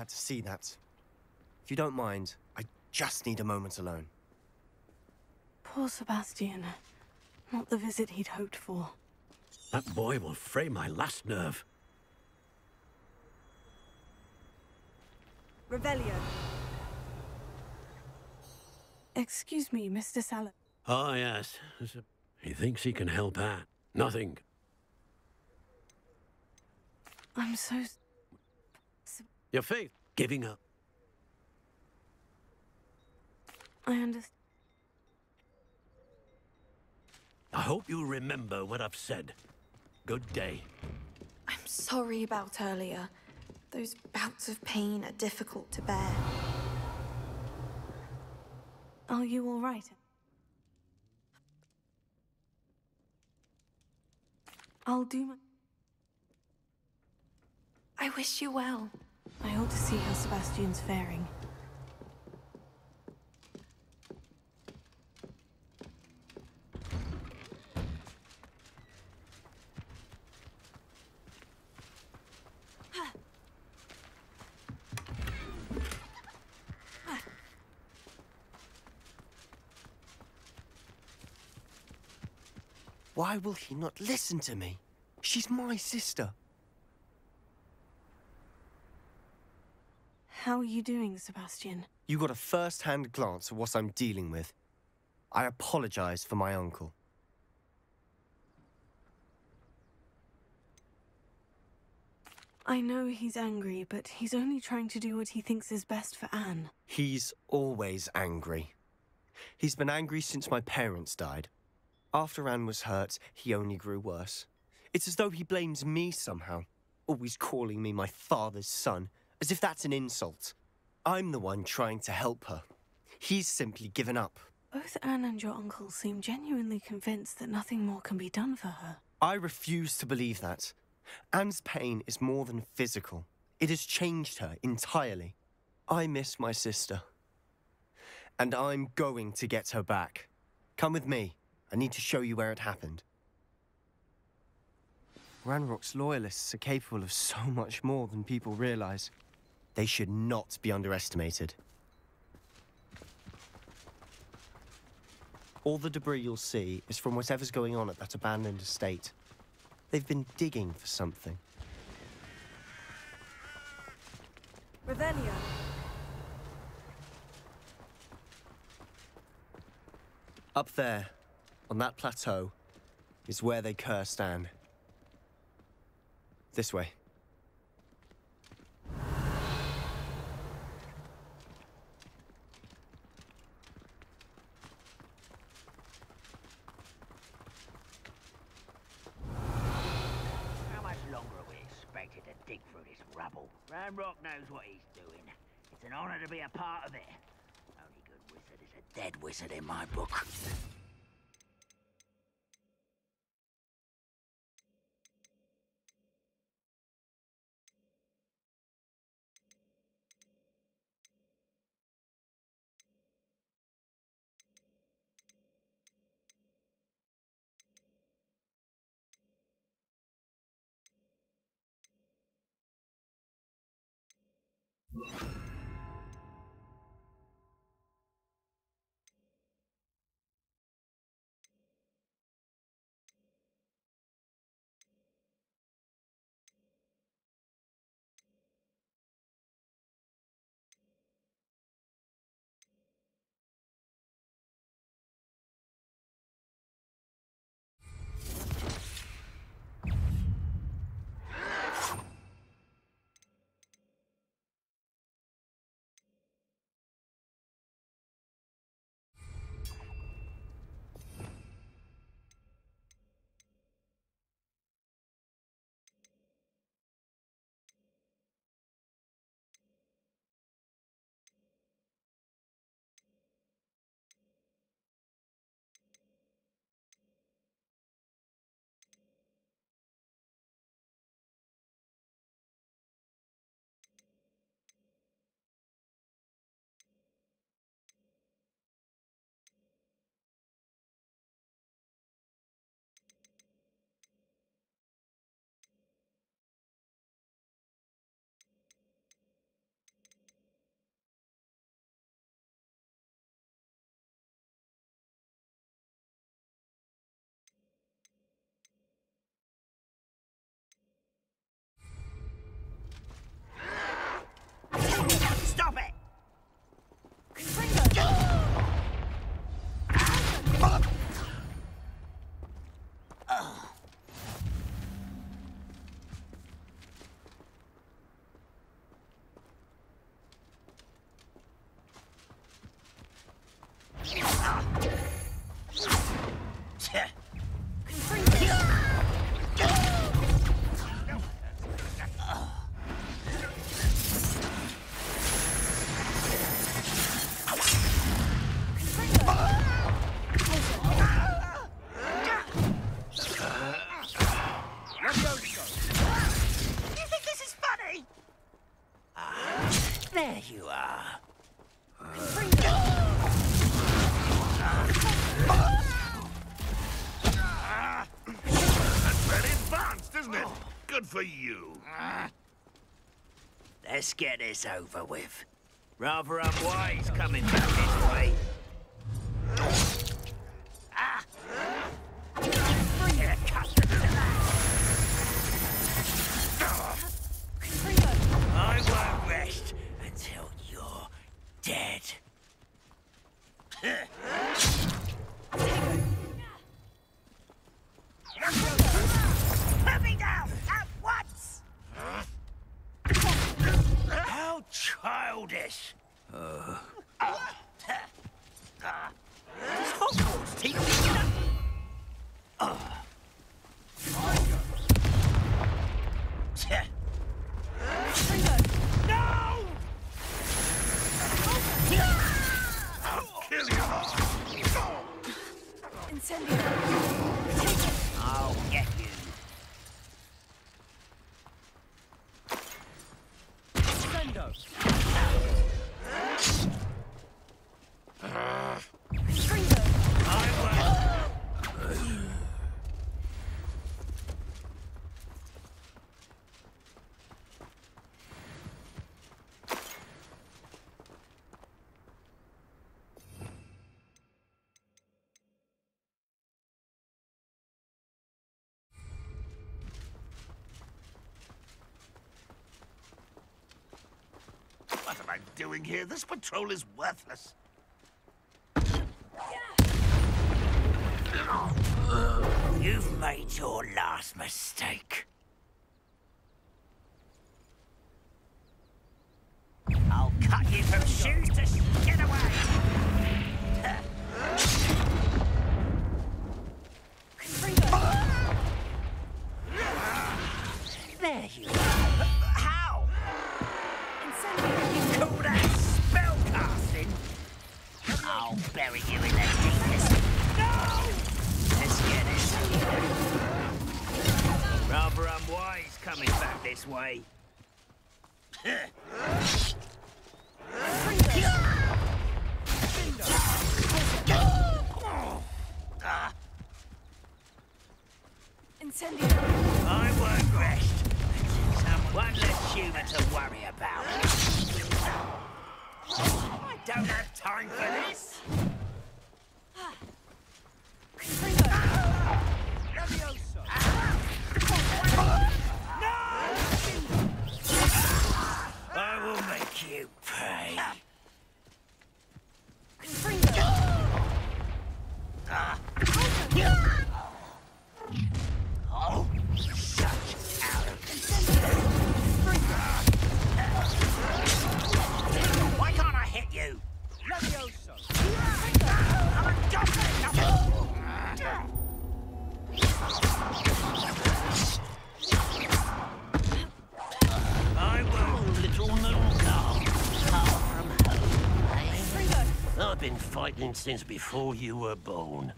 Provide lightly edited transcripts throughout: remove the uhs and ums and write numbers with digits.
had to see that. If you don't mind, I just need a moment alone. Poor Sebastian. Not the visit he'd hoped for. That boy will fray my last nerve. Revelio. Excuse me, Mr. Sallow. Oh, yes. He thinks he can help out. Nothing. I'm so... Your faith giving up. I understand. I hope you remember what I've said. Good day. I'm sorry about earlier. Those bouts of pain are difficult to bear. Are you all right? I'll do my... I wish you well. I ought to see how Sebastian's faring. Why will he not listen to me? She's my sister. How are you doing, Sebastian? You got a first-hand glance at what I'm dealing with. I apologize for my uncle. I know he's angry, but he's only trying to do what he thinks is best for Anne. He's always angry. He's been angry since my parents died. After Anne was hurt, he only grew worse. It's as though he blames me somehow, always calling me my father's son, as if that's an insult. I'm the one trying to help her. He's simply given up. Both Anne and your uncle seem genuinely convinced that nothing more can be done for her. I refuse to believe that. Anne's pain is more than physical. It has changed her entirely. I miss my sister. And I'm going to get her back. Come with me. I need to show you where it happened. Ranrock's loyalists are capable of so much more than people realize. They should not be underestimated. All the debris you'll see is from whatever's going on at that abandoned estate. They've been digging for something. Revelio. Up there, on that plateau, is where they cursed Anne. This way. How much longer are we expected to dig through this rubble? Ranrock knows what he's doing. It's an honor to be a part of it. Only good wizard is a dead wizard in my book. There you are. That's very advanced, isn't it? Good for you. Let's get this over with. Rather unwise coming back this way. Get accustomed to that. I won't rest until you're dead. Put me down at once! How childish! Does Hogwarts teach you that? No! I'll kill you. Incendio. I'll get you. What am I doing here? This patrol is worthless. You've made your last mistake. I'll cut you from shoes to skin away. There you are. How? You call that spellcasting? I'll bury you in the deepest. No! Let's get it. Rather unwise coming back this way. Incendio. I won't rest until someone less human to worry about. I don't have time for this. I will make you pay. Oh, such arrogance. Why can't I hit you? I'm a goblin! I won't, little moon calf. Far from home, eh? I've been fighting since before you were born.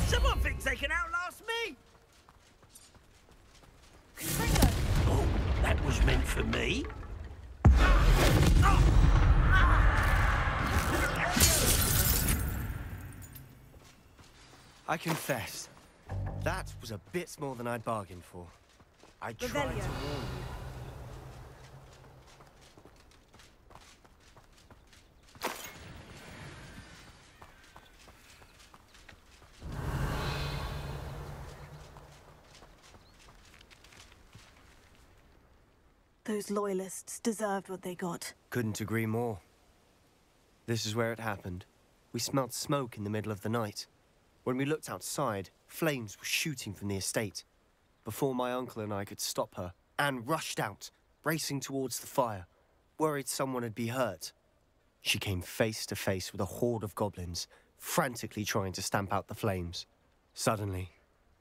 Someone thinks they can outlast me! Oh, that was meant for me? I confess, that was a bit more than I'd bargained for. I tried to warn you. Those loyalists deserved what they got. Couldn't agree more. This is where it happened. We smelled smoke in the middle of the night. When we looked outside, flames were shooting from the estate. Before my uncle and I could stop her, Anne rushed out, racing towards the fire, worried someone had been hurt. She came face to face with a horde of goblins, frantically trying to stamp out the flames. Suddenly,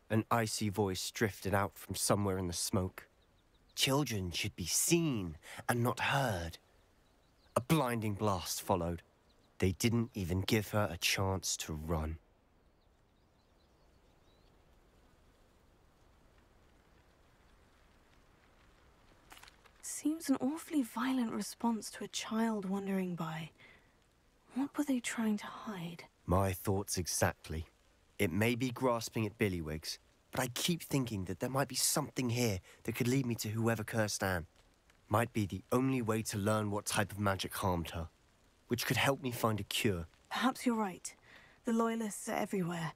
an icy voice drifted out from somewhere in the smoke. Children should be seen and not heard. A blinding blast followed. They didn't even give her a chance to run. Seems an awfully violent response to a child wandering by. What were they trying to hide? My thoughts exactly. It may be grasping at Billywigs, but I keep thinking that there might be something here that could lead me to whoever cursed Anne. Might be the only way to learn what type of magic harmed her, which could help me find a cure. Perhaps you're right. The Loyalists are everywhere,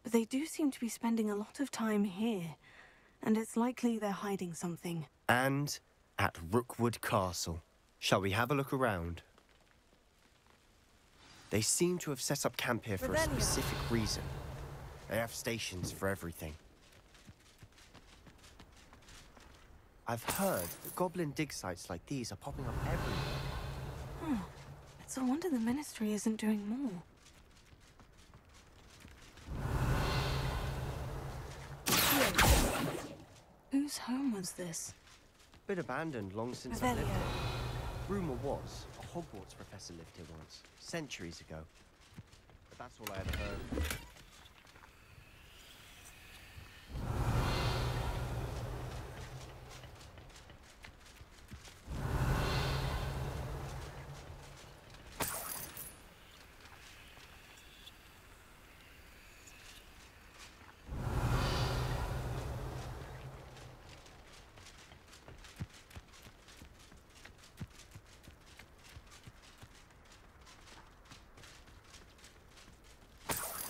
but they do seem to be spending a lot of time here, and it's likely they're hiding something. And at Rookwood Castle. Shall we have a look around? They seem to have set up camp here for a specific reason. They have stations for everything. I've heard that goblin dig sites like these are popping up everywhere. It's a wonder the Ministry isn't doing more. Whose home was this? Been abandoned long since I lived here. Rumour was a Hogwarts professor lived here once, centuries ago. But that's all I ever heard.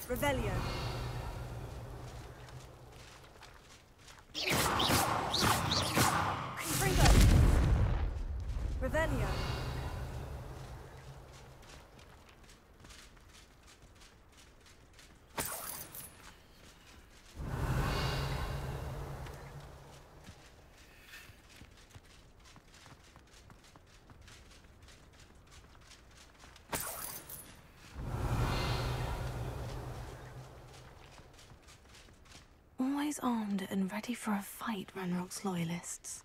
Revelio. Confringo. Revelio. Always armed and ready for a fight, Ranrock's Loyalists.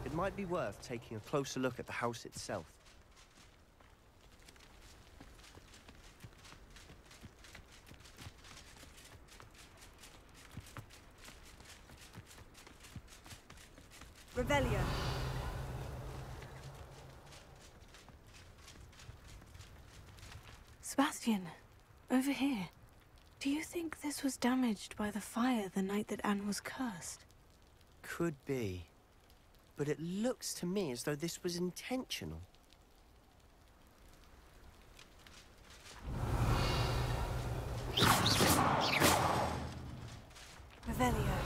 It might be worth taking a closer look at the house itself. Revelio. Sebastian, over here. Do you think this was damaged by the fire the night that Anne was cursed? Could be. But it looks to me as though this was intentional. Revelio.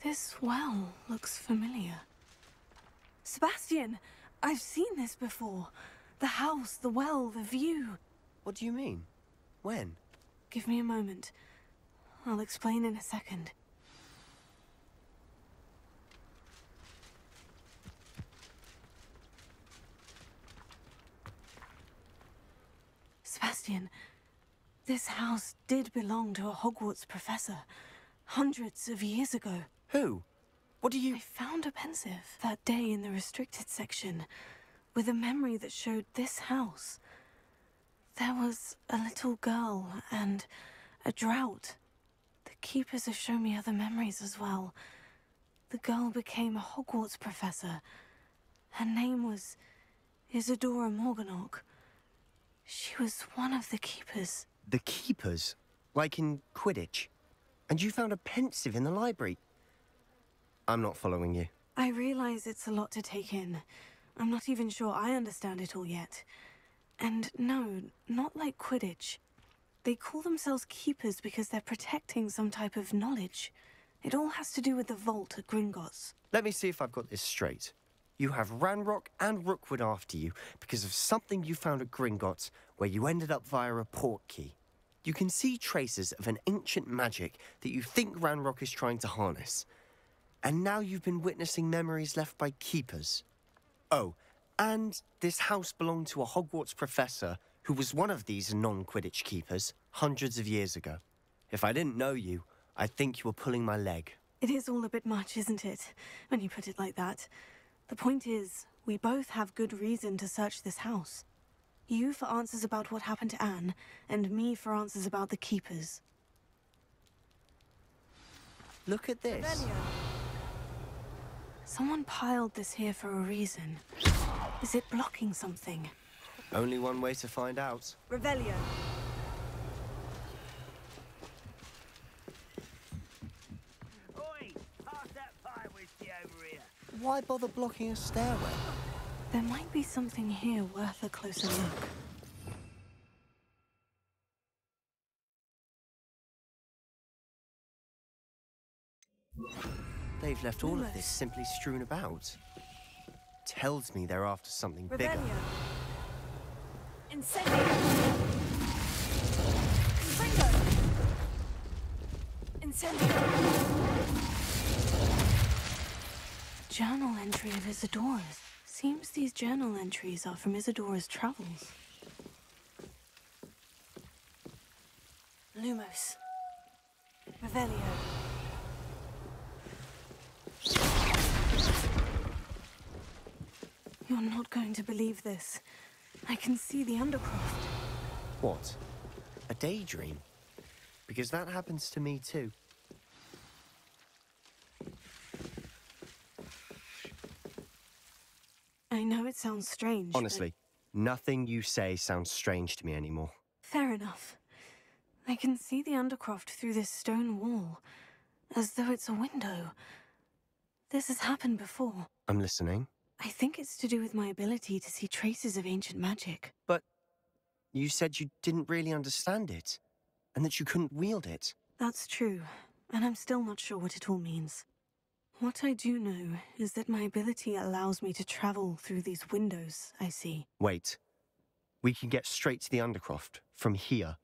This well looks familiar. Sebastian, I've seen this before. The house, the well, the view. What do you mean? When? Give me a moment. I'll explain in a second. Sebastian, this house did belong to a Hogwarts professor, hundreds of years ago. Who? What do you... I found a pensive that day in the restricted section with a memory that showed this house. There was a little girl and a drought. The keepers have shown me other memories as well. The girl became a Hogwarts professor. Her name was Isadora Morganach. She was one of the keepers. The keepers? Like in Quidditch? And you found a pensive in the library? I'm not following you. I realize it's a lot to take in. I'm not even sure I understand it all yet. And no, not like Quidditch. They call themselves keepers because they're protecting some type of knowledge. It all has to do with the vault at Gringotts. Let me see if I've got this straight. You have Ranrock and Rookwood after you because of something you found at Gringotts where you ended up via a portkey. You can see traces of an ancient magic that you think Ranrock is trying to harness. And now you've been witnessing memories left by keepers. Oh, and this house belonged to a Hogwarts professor who was one of these non-Quidditch keepers hundreds of years ago. If I didn't know you, I'd think you were pulling my leg. It is all a bit much, isn't it, when you put it like that? The point is, we both have good reason to search this house. You for answers about what happened to Anne, and me for answers about the keepers. Look at this. Someone piled this here for a reason. Is it blocking something? Only one way to find out. Revelio. Oi! Pass that fire whiskey over here. Why bother blocking a stairway? There might be something here worth a closer look. They've left all of this simply strewn about. Tells me they're after something bigger. Revelio. Incendio. Confringo. Incendio. Journal entry of Isadora's. Seems these journal entries are from Isadora's travels. Lumos. Revelio. You're not going to believe this. I can see the Undercroft. What? A daydream? Because that happens to me too. I know it sounds strange. Honestly, nothing you say sounds strange to me anymore. Fair enough. I can see the Undercroft through this stone wall, as though it's a window. This has happened before. I'm listening. I think it's to do with my ability to see traces of ancient magic. But you said you didn't really understand it, and that you couldn't wield it. That's true, and I'm still not sure what it all means. What I do know is that my ability allows me to travel through these windows I see. Wait. We can get straight to the Undercroft from here.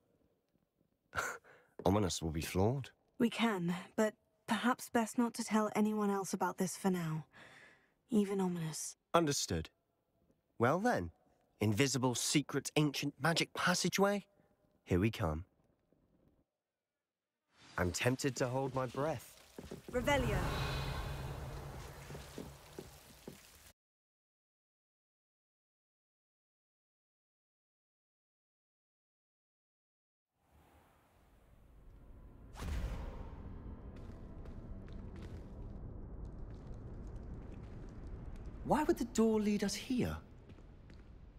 Ominous will be floored. We can, but perhaps best not to tell anyone else about this for now. Even Ominous. Understood. Well then, invisible, secret, ancient magic passageway? Here we come. I'm tempted to hold my breath. Revelio. Why would the door lead us here?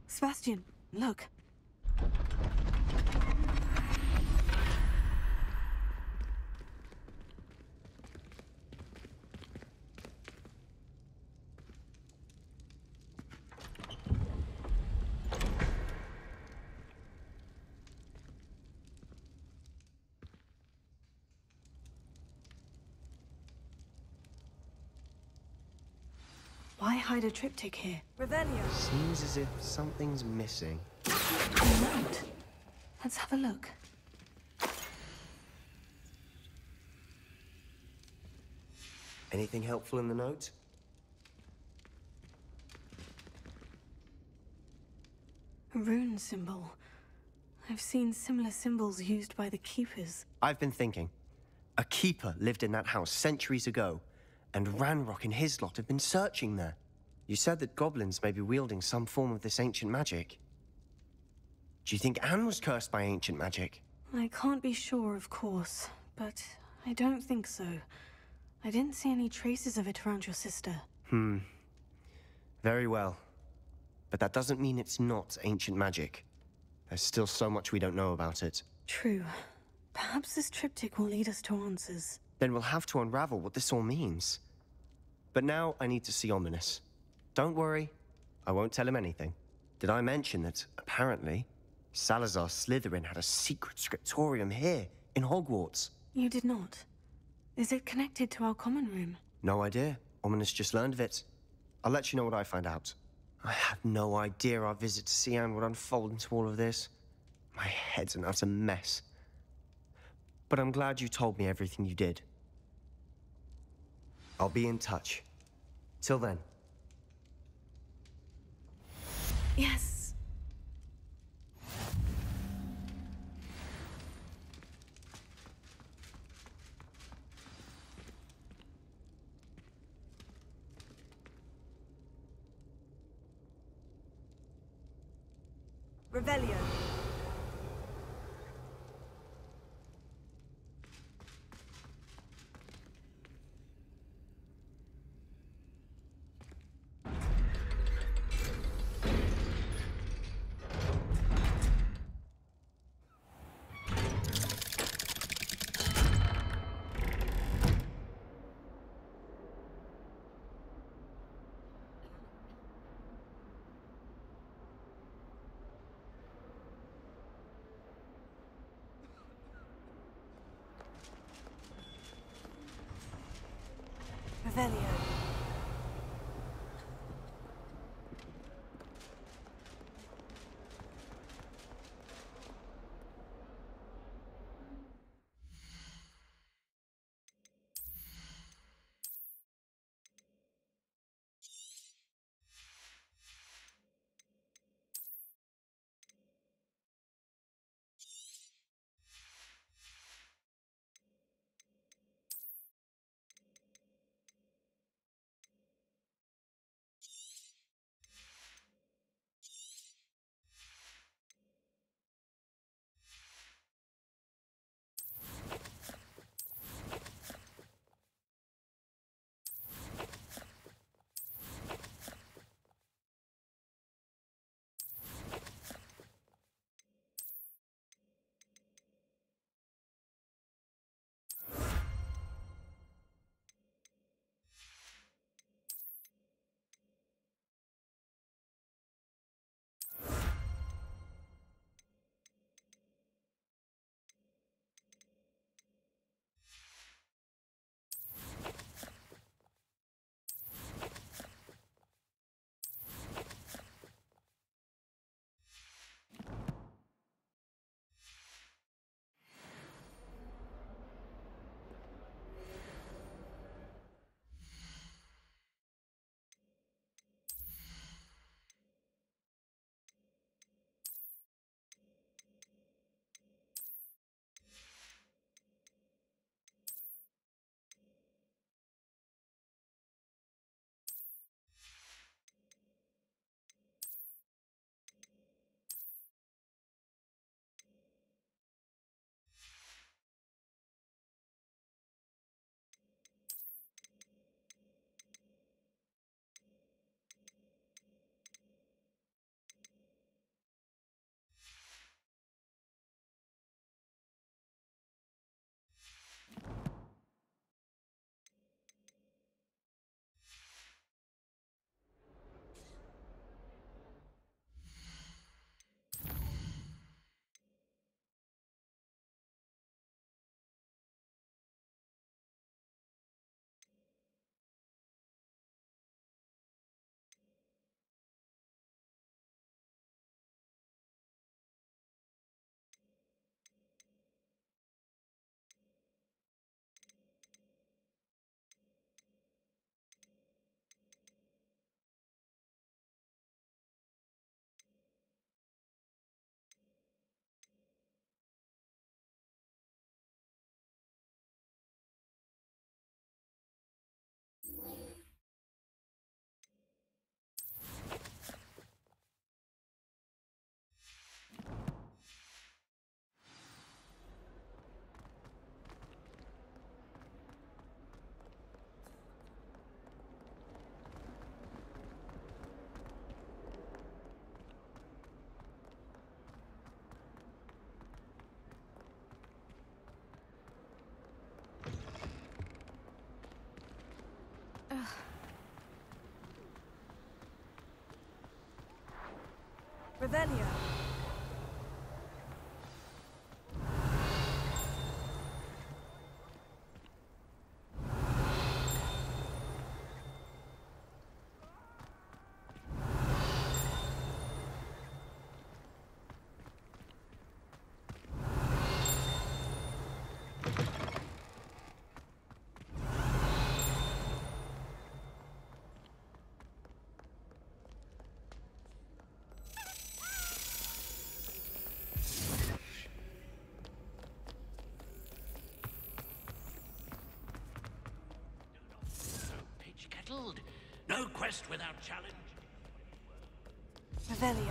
Sebastian, look. Why hide a triptych here? Revelio. Seems as if something's missing. A note. Let's have a look. Anything helpful in the note? A rune symbol. I've seen similar symbols used by the Keepers. I've been thinking. A keeper lived in that house centuries ago, and Ranrock and his lot have been searching there. You said that goblins may be wielding some form of this ancient magic. Do you think Anne was cursed by ancient magic? I can't be sure, of course, but I don't think so. I didn't see any traces of it around your sister. Very well. But that doesn't mean it's not ancient magic. There's still so much we don't know about it. True. Perhaps this triptych will lead us to answers. Then we'll have to unravel what this all means. But now I need to see Ominous. Don't worry, I won't tell him anything. Did I mention that, apparently, Salazar Slytherin had a secret scriptorium here, in Hogwarts? You did not. Is it connected to our common room? No idea. Ominous just learned of it. I'll let you know what I find out. I had no idea our visit to Cian would unfold into all of this. My head's an utter mess. but I'm glad you told me everything you did. I'll be in touch. Till then. Yes. Revelio. Revelio. Revelio. No quest without challenge. Revelio.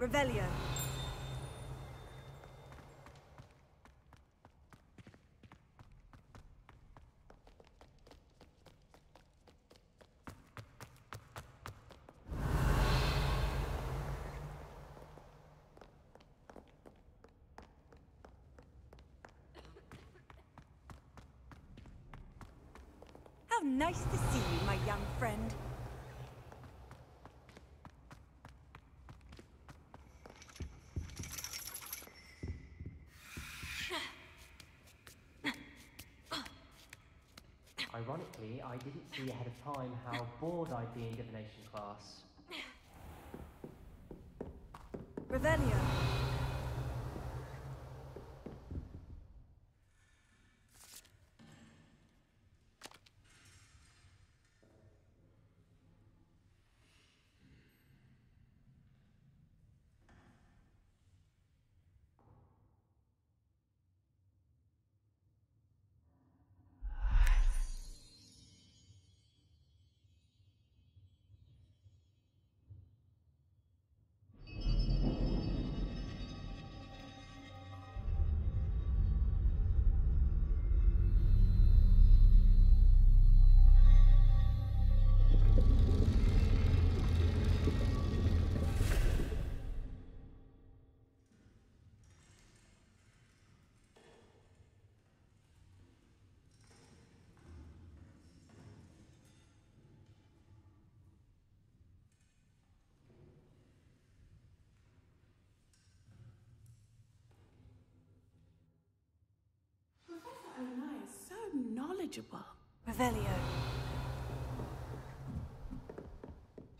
Revelio. How nice to see you, my young friend. Ironically, I didn't see ahead of time how bored I'd be in divination class. Revelio. Professor Onai is so knowledgeable. Revelio.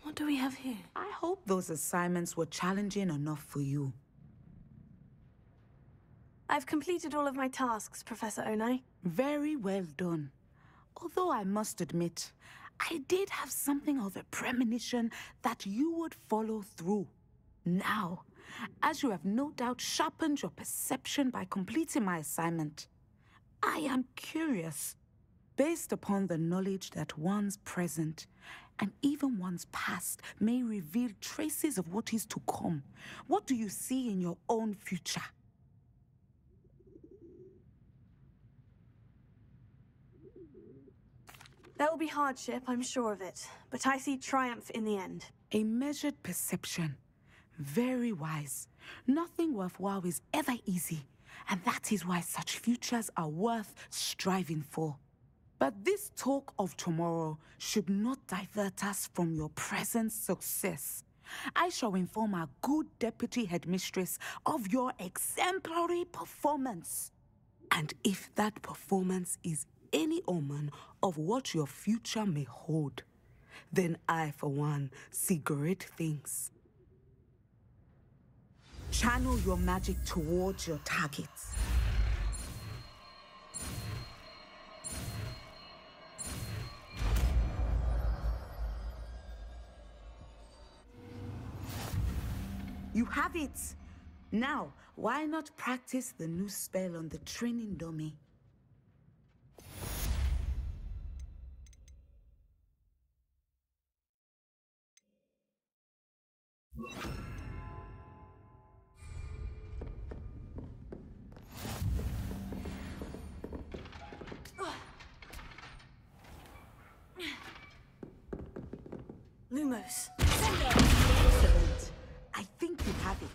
What do we have here? I hope those assignments were challenging enough for you. I've completed all of my tasks, Professor Onai. Very well done. Although I must admit, I did have something of a premonition that you would follow through. Now, as you have no doubt sharpened your perception by completing my assignment, I am curious, based upon the knowledge that one's present and even one's past may reveal traces of what is to come. What do you see in your own future? There will be hardship, I'm sure of it, but I see triumph in the end. A measured perception. Very wise. Nothing worthwhile is ever easy, and that is why such futures are worth striving for. But this talk of tomorrow should not divert us from your present success. I shall inform our good deputy headmistress of your exemplary performance. And if that performance is any omen of what your future may hold, then I, for one, see great things. Channel your magic towards your targets. You have it! Now, why not practice the new spell on the training dummy? Lumos. Excellent. I think you have it.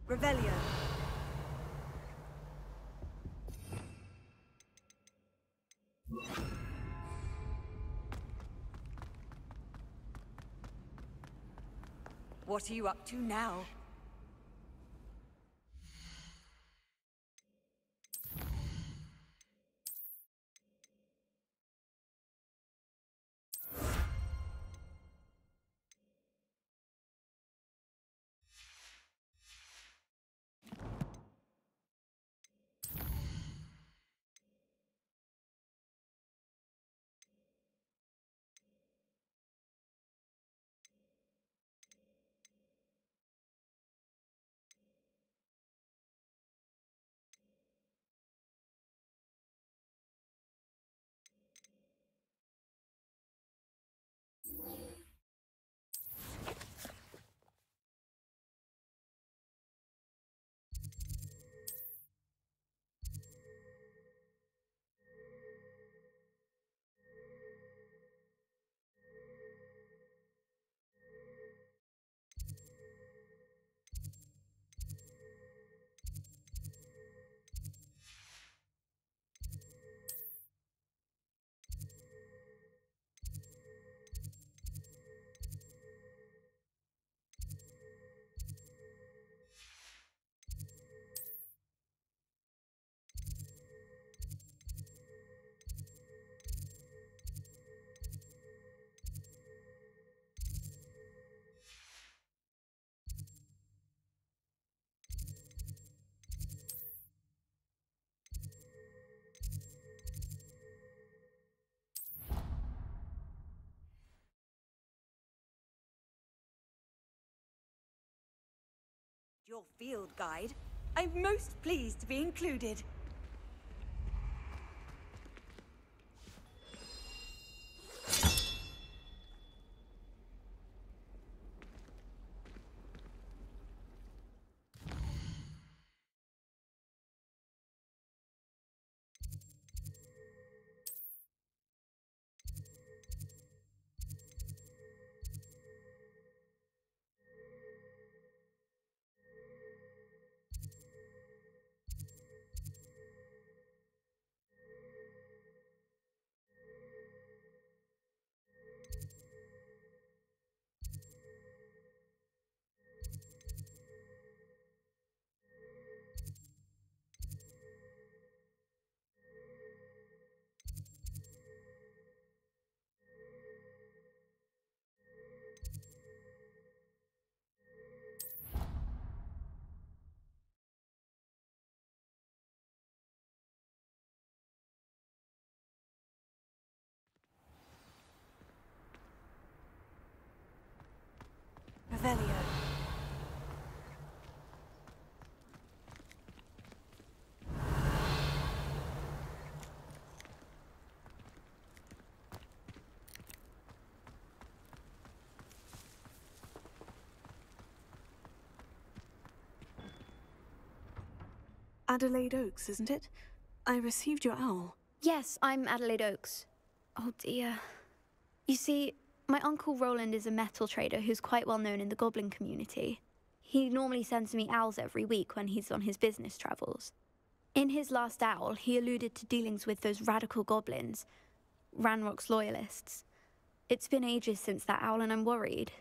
Revelio. What are you up to now? Your field guide. I'm most pleased to be included. Revelio. Adelaide Oaks, isn't it? I received your owl. Yes, I'm Adelaide Oaks. Oh dear. You see, my uncle Roland is a metal trader who's quite well known in the goblin community. He normally sends me owls every week when he's on his business travels. In his last owl, he alluded to dealings with those radical goblins, Ranrock's loyalists. It's been ages since that owl and I'm worried.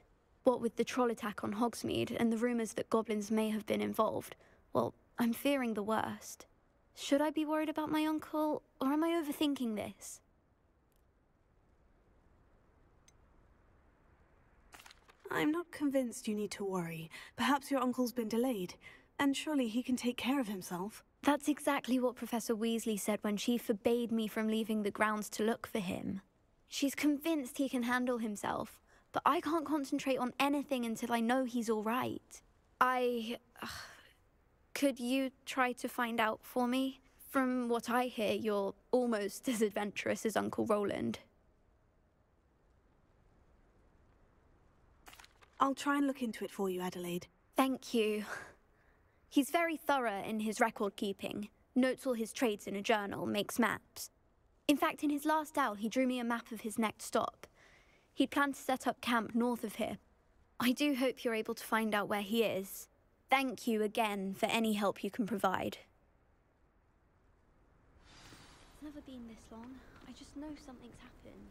What with the troll attack on Hogsmeade and the rumours that goblins may have been involved, well, I'm fearing the worst. Should I be worried about my uncle, or am I overthinking this? I'm not convinced you need to worry. Perhaps your uncle's been delayed, and surely he can take care of himself. That's exactly what Professor Weasley said when she forbade me from leaving the grounds to look for him. She's convinced he can handle himself, but I can't concentrate on anything until I know he's all right. Could you try to find out for me? From what I hear, you're almost as adventurous as Uncle Roland. I'll try and look into it for you, Adelaide. Thank you. He's very thorough in his record keeping, notes all his trades in a journal, makes maps. In fact, in his last owl, he drew me a map of his next stop. He'd planned to set up camp north of here. I do hope you're able to find out where he is. Thank you again for any help you can provide. It's never been this long. I just know something's happened.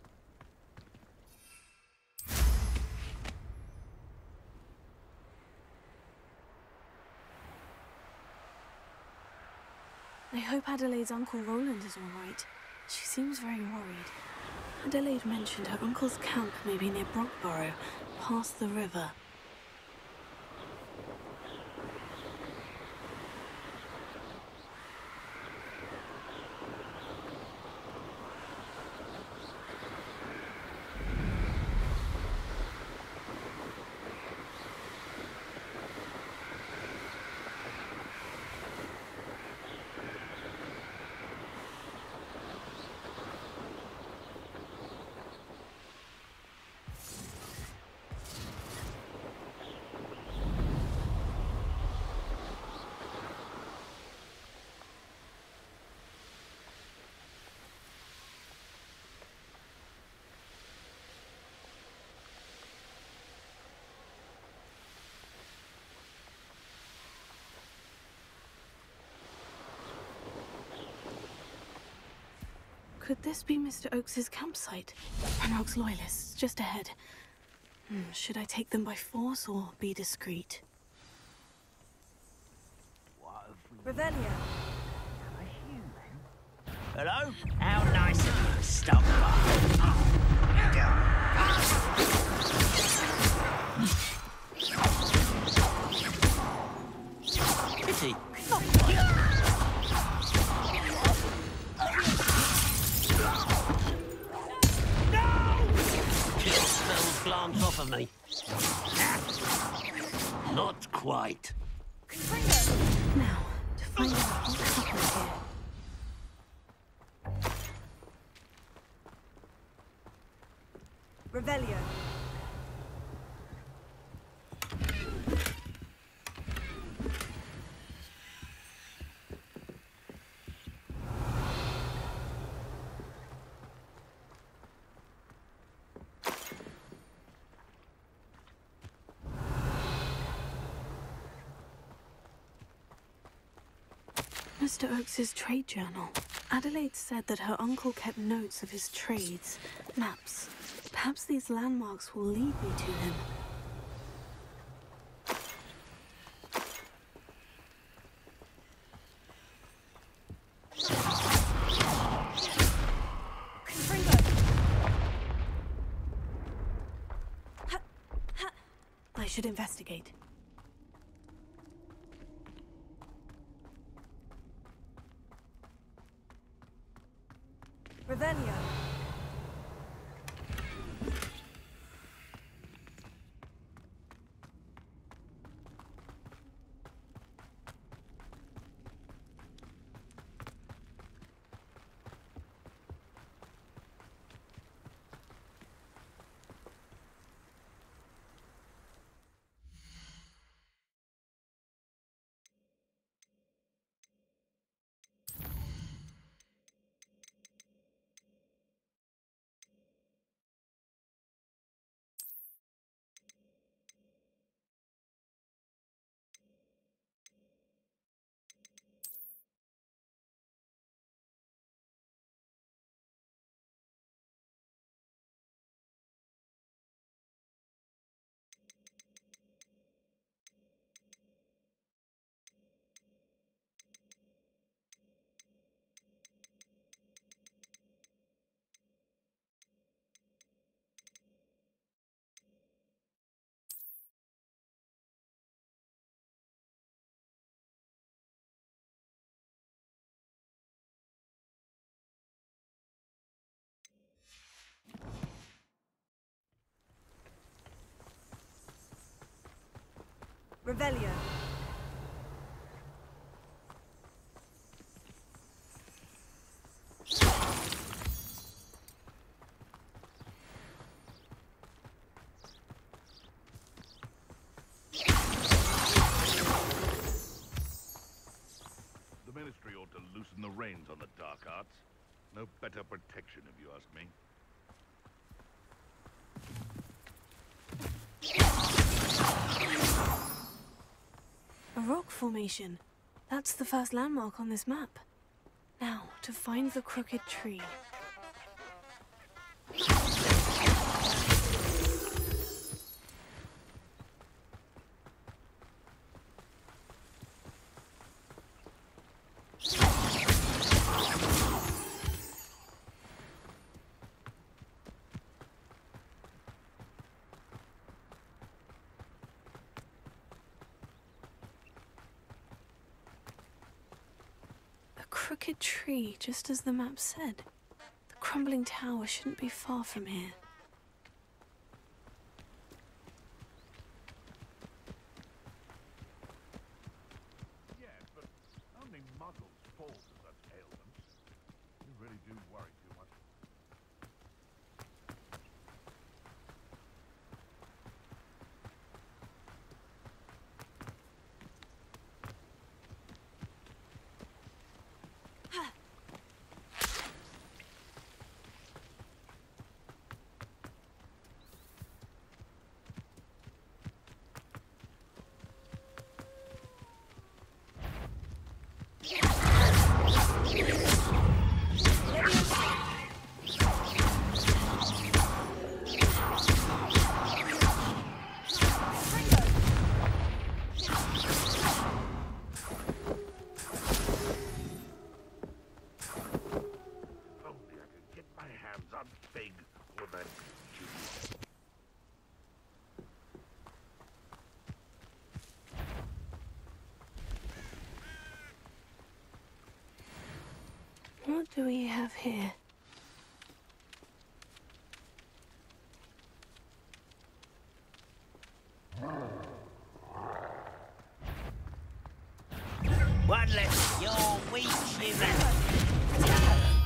I hope Adelaide's Uncle Roland is all right. She seems very worried. Adelaide mentioned her uncle's camp may be near Brockborough, past the river. Could this be Mr. Oakes's campsite? Ranrock's loyalists, just ahead. Should I take them by force or be discreet? Revelio. Hello? How nice of you to stop by. Pity. Glance off of me. Not quite. Now, to find out what happened here. Revelio. Mr. Oakes's trade journal. Adelaide said that her uncle kept notes of his trades, maps. Perhaps these landmarks will lead me to him. I should investigate. Revelio. Revelio. The Ministry ought to loosen the reins on the dark arts. No better protection, if you ask me. A rock formation. That's the first landmark on this map. Now, to find the crooked tree. crooked tree, just as the map said. The crumbling tower shouldn't be far from here. Yes, but only muggles fall to such ailments. You really do worry too much. What do we have here? One less, you're weak, human.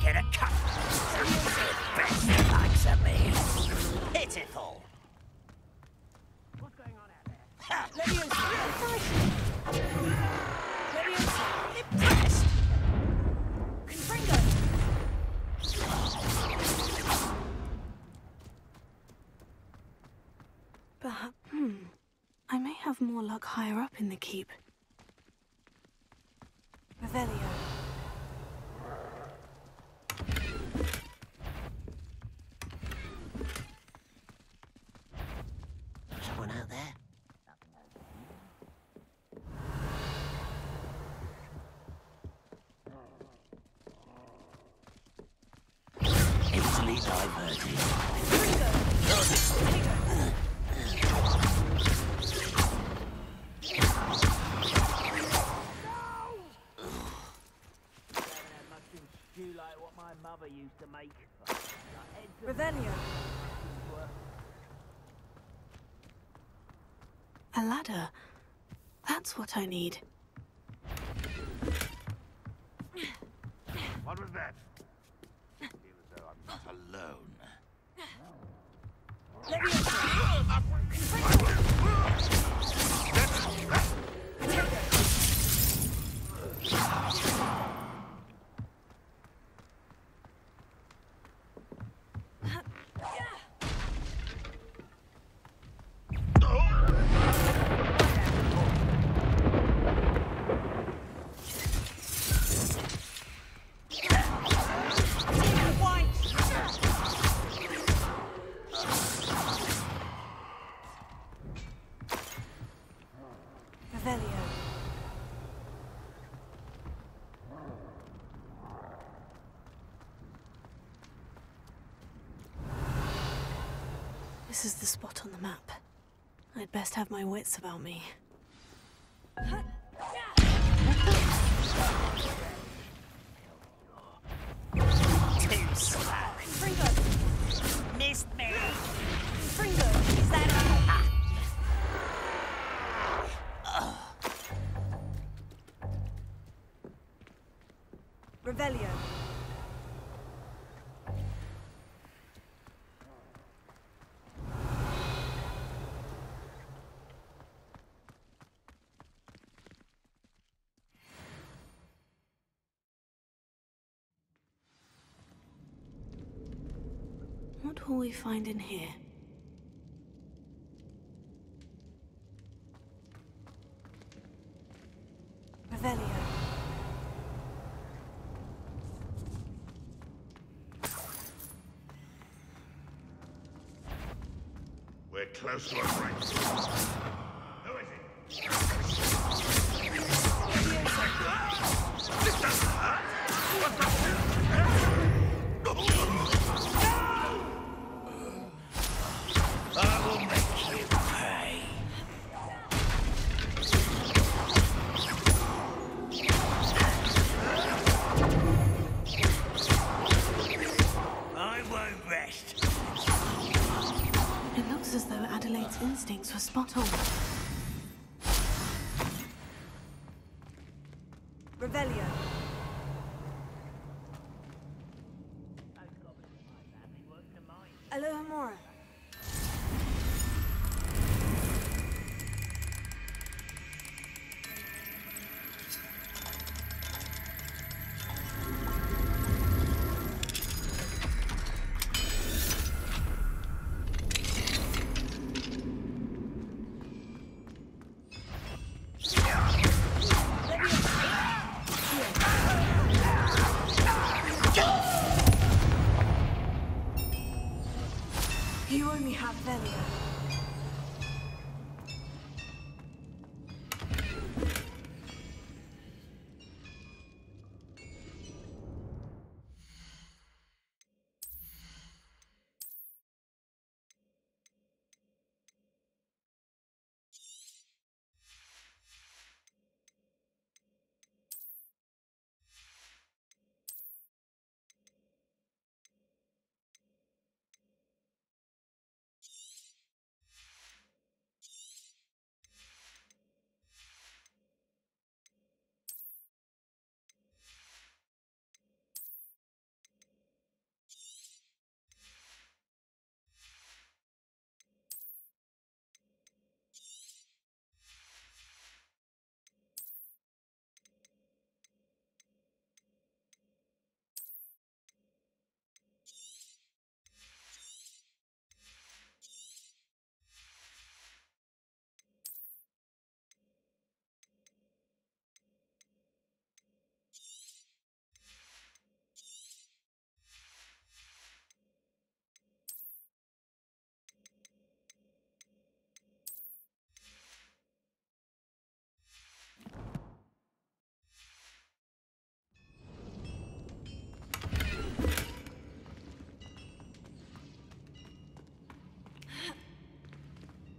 Get a cut. Best likes of me. Pitiful. What's going on out there? Ha! Impressed. But, I may have more luck higher up in the keep. Revelio. Someone out there? Easily diverted. Like what my mother used to make. Revelio. A ladder. That's what I need. What was that? I feel as though I'm not alone. This is the spot on the map. I'd best have my wits about me. Too slow. Fringo! Missed me. Fringo, is that Revelio. What will we find in here? Revelio. We're close to a break. Who is it? This doesn't hurt. What the? I will make you pay. instincts were spot on. Revelio. Alohomora. You only have Velia.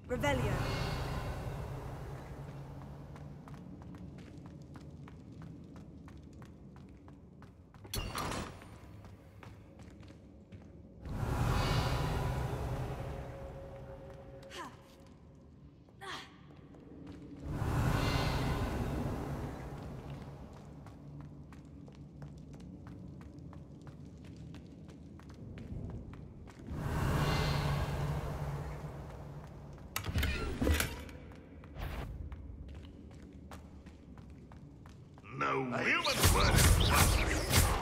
Revelio. No human word is trustworthy.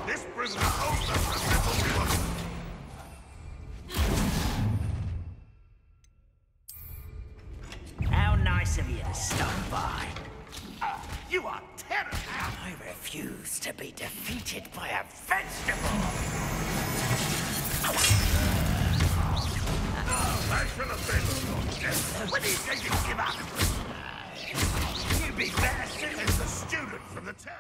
This prisoner owes us a metal weapon. How nice of you to stop by. You are terrible. I refuse to be defeated by a vegetable. I shall avenge your death. When do you think you give up? You'd be better sitting as a student from the town.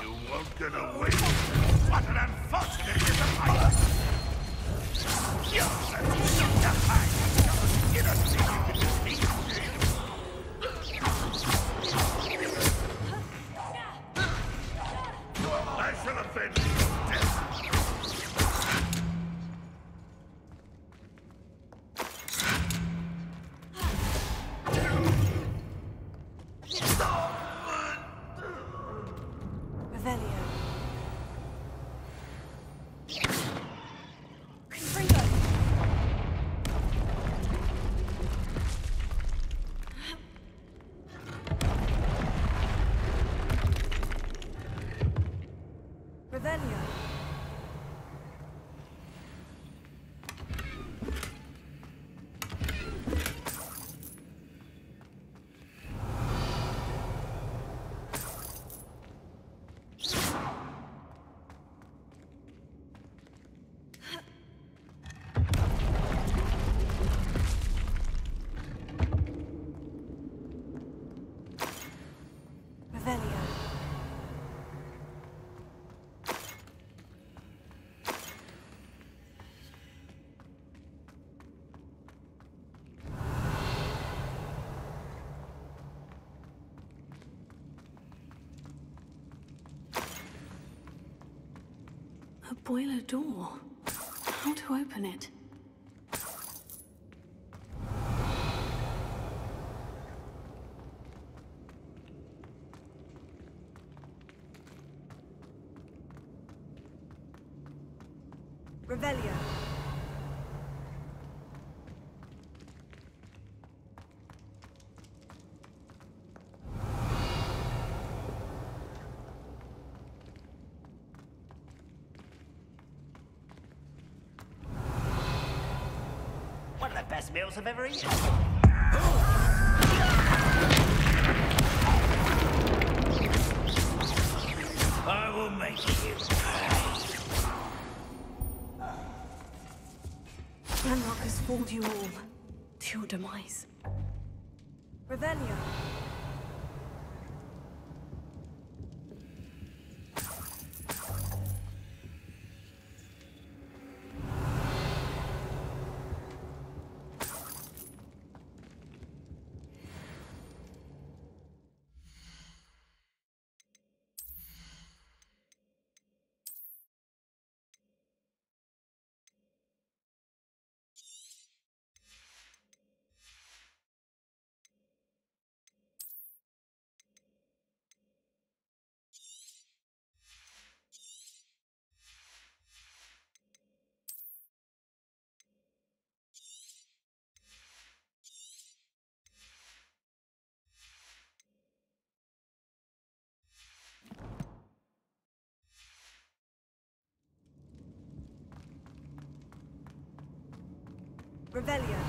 You won't get away. What an unfortunate disappointment! You're such a hide. You don't think you can defeat me? I shall avenge your death. Revelio. Revelio. Revelio. A boiler door. How to open it? Revelio. One of the best meals I've ever eaten. I will make you pay. Ranrock has fooled you all. To your demise. Revelio. Revelio.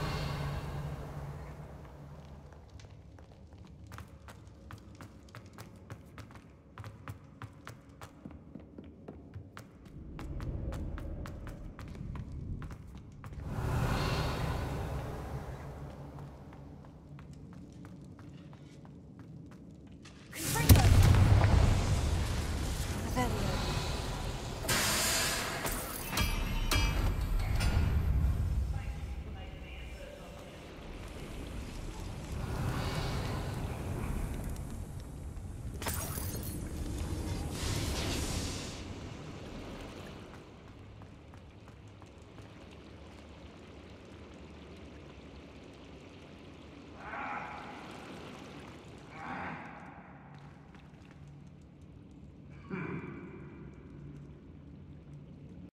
Revelio.